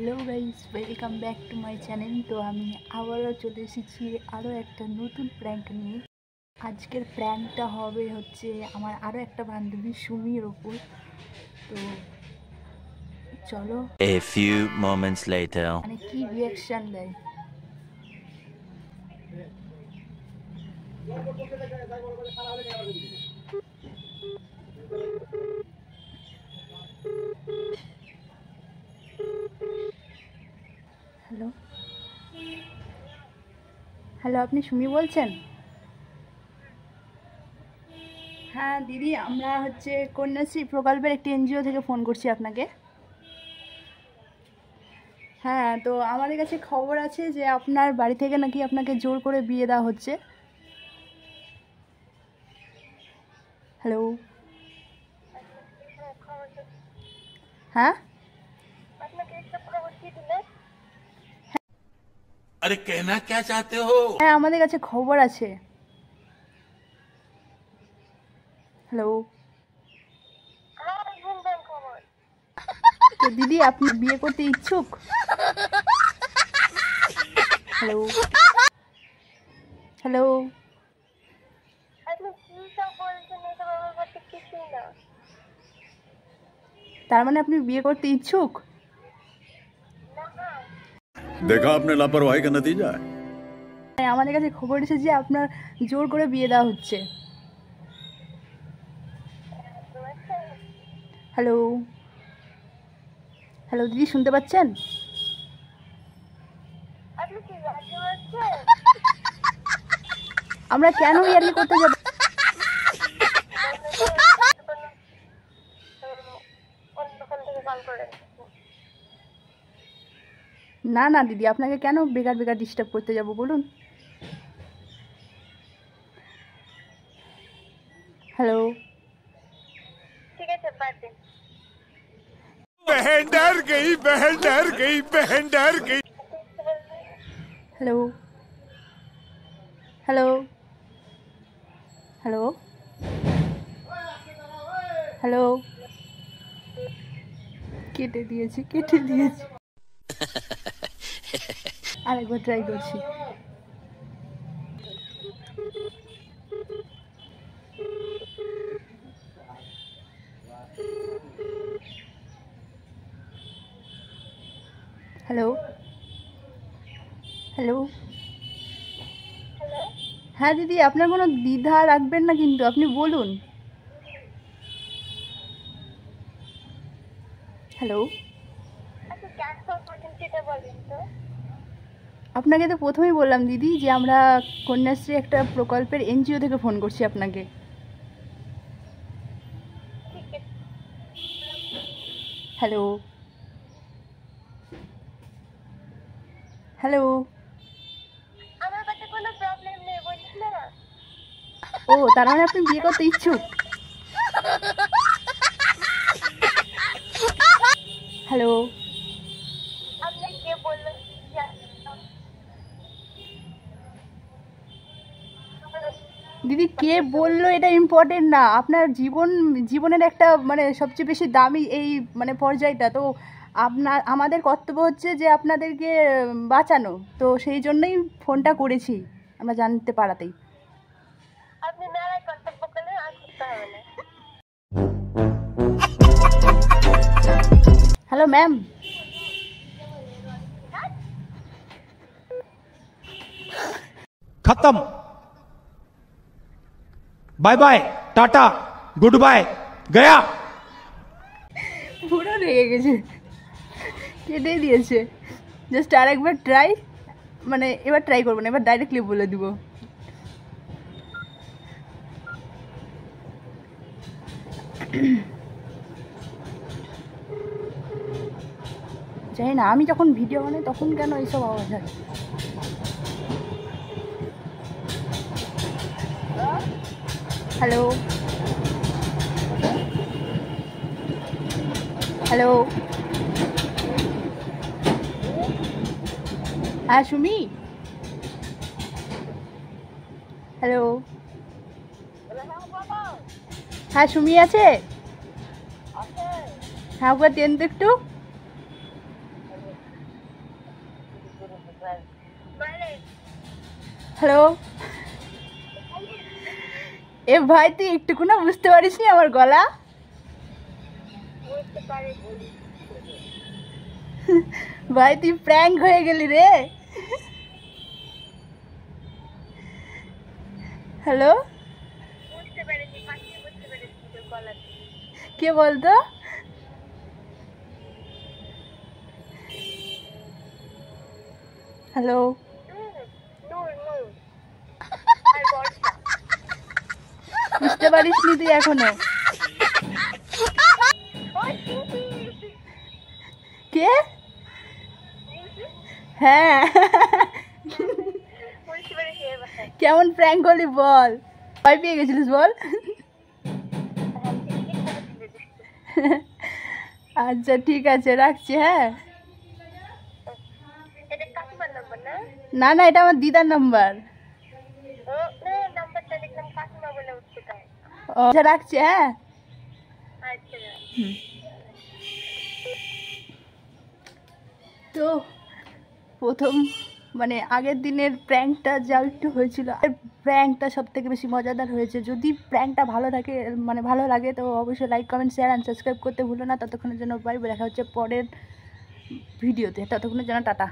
Hello guys welcome back to my channel. तो আমি আবারও চলে এসেছি আরও একটা নতুন প্র্যাঙ্ক নিয়ে। আজকের প্র্যাঙ্কটা হবে হচ্ছে আমার আরও একটা বান্ধবী সুমির ওপর। তো চলো A few moments later মানে কি রিঅ্যাকশন দেয়। হ্যালো হ্যালো, আপনি সুমি বলছেন? হ্যাঁ দিদি, আমরা হচ্ছে কন্যাশ্রী প্রকল্পের একটি এনজিও থেকে ফোন করছি আপনাকে। হ্যাঁ, তো আমাদের কাছে খবর আছে যে আপনার বাড়ি থেকে নাকি আপনাকে জোর করে বিয়ে দেওয়া হচ্ছে। হ্যালো, হ্যাঁ अरे कहना क्या चाहते हो? হ্যাঁ আমাদের কাছে খবর আছে। হ্যালো, তো দিদি আপনি বিয়ে করতে ইচ্ছুক? হ্যালো হ্যালো, তার মানে আপনি বিয়ে করতে ইচ্ছুক? देखा आपने लापरवाही का नतीजा है। হ্যাঁ, আমাদের কাছে খবর এসেছে যে আপনার জোর করে বিয়ে দেওয়া হচ্ছে। হ্যালো হ্যালো, দিদি শুনতে পাচ্ছেন? আমরা কেন ইয়ার্কি করতে যাব? না না দিদি, আপনাকে কেন বেকার বেকার ডিস্টার্ব করতে যাব বলুন। হ্যালো, ঠিক আছে বাদ দিন। बहन डर गई, बहन डर गई, बहन डर गई। হ্যালো হ্যালো হ্যালো হ্যালো, কেটে দিয়েছি। আরেকবার ট্রাই করছি। হ্যালো হ্যালো, হ্যাঁ দিদি, আপনার কোনো দ্বিধা রাখবেন না কিন্তু, আপনি বলুন। হ্যালো, আপনাকে তো প্রথমেই বললাম দিদি যে আমরা কন্যাশ্রী একটা প্রকল্পের এনজিও থেকে ফোন করছি আপনাকে। হ্যালো হ্যালো, আমার কাছে কোনো প্রবলেম নেই, বলিস না। ও তার মানে আপনি বিয়ে করতে ইচ্ছুক? হ্যালো, আপনি কে বললেন? দিদি কে বললো এটা ইম্পর্টেন্ট না, আপনার জীবনের একটা মানে সবচেয়ে বেশি দামি এই মানে পর্যায়টা। তো আমাদের কর্তব্য হচ্ছে যে আপনাদেরকে বাঁচানো, তো সেই জন্যই ফোনটা করেছি আমরা জানতে পারাতেই। আপনি মেলায় কর্তব্য করলে আর করতে হবে না। হ্যালো ম্যাম, खत्म, bye bye, tata, goodbye, गया। পুরো রেগে গেছে, কেটে দিয়েছে। জাস্ট আরেকবার ট্রাই, মানে এবার ট্রাই করবো না, এবার ডাইরেক্টলি বলে দিব। জানি না আমি যখন ভিডিও বানাই তখন কেন এইসব আওয়াজ হয়। হ্যালো হ্যালো, হ্যাঁ সুমি, হ্যালো, হ্যাঁ সুমি আছে? হ্যাঁ একবার দেন তো একটু। বলে হ্যালো, এ ভাই তুই একটুকু না বুঝতে পারিস নি আমার গলা? বুঝতে পারি ভাই তুই প্র্যাঙ্ক হয়ে গেলি রে। হ্যালো, বুঝতে পেরেছি, ফাঁসি বুঝতে পেরেছি তোর গলা। কে বলতো? হ্যালো, নূর নূর আর বর্ষা। বুঝতে পারিস নি তুই এখনো? ওই পিঙ্কি, কে? পিঙ্কি, হ্যাঁ। বুঝতে পেরেছি এবার। কেমন প্র্যাঙ্ক করলি বল? ভয় পেয়ে গেছিলিস বল? আচ্ছা ঠিক আছে, রাখছি। হ্যাঁ, এটা কাকিমার নাম্বার না? না না, এটা আমার দিদার নাম্বার। ও নাম্বারটা দেখলাম কাকিমা বলে উঠছে তাই। আচ্ছা রাখছি। হ্যাঁ, আচ্ছা তো প্রথম মানে আগের দিনের প্র্যাঙ্কটা যা একটু হয়েছিল, প্র্যাঙ্কটা সব থেকে বেশি মজাদার হয়েছে। যদি প্র্যাঙ্কটা ভালো থাকে মানে ভালো লাগে তো অবশ্যই like comment share and subscribe করতে ভুলো না। ততক্ষণের জন্য বাই, দেখা হচ্ছে পরের ভিডিওতে। ততক্ষণের জন্য টাটা।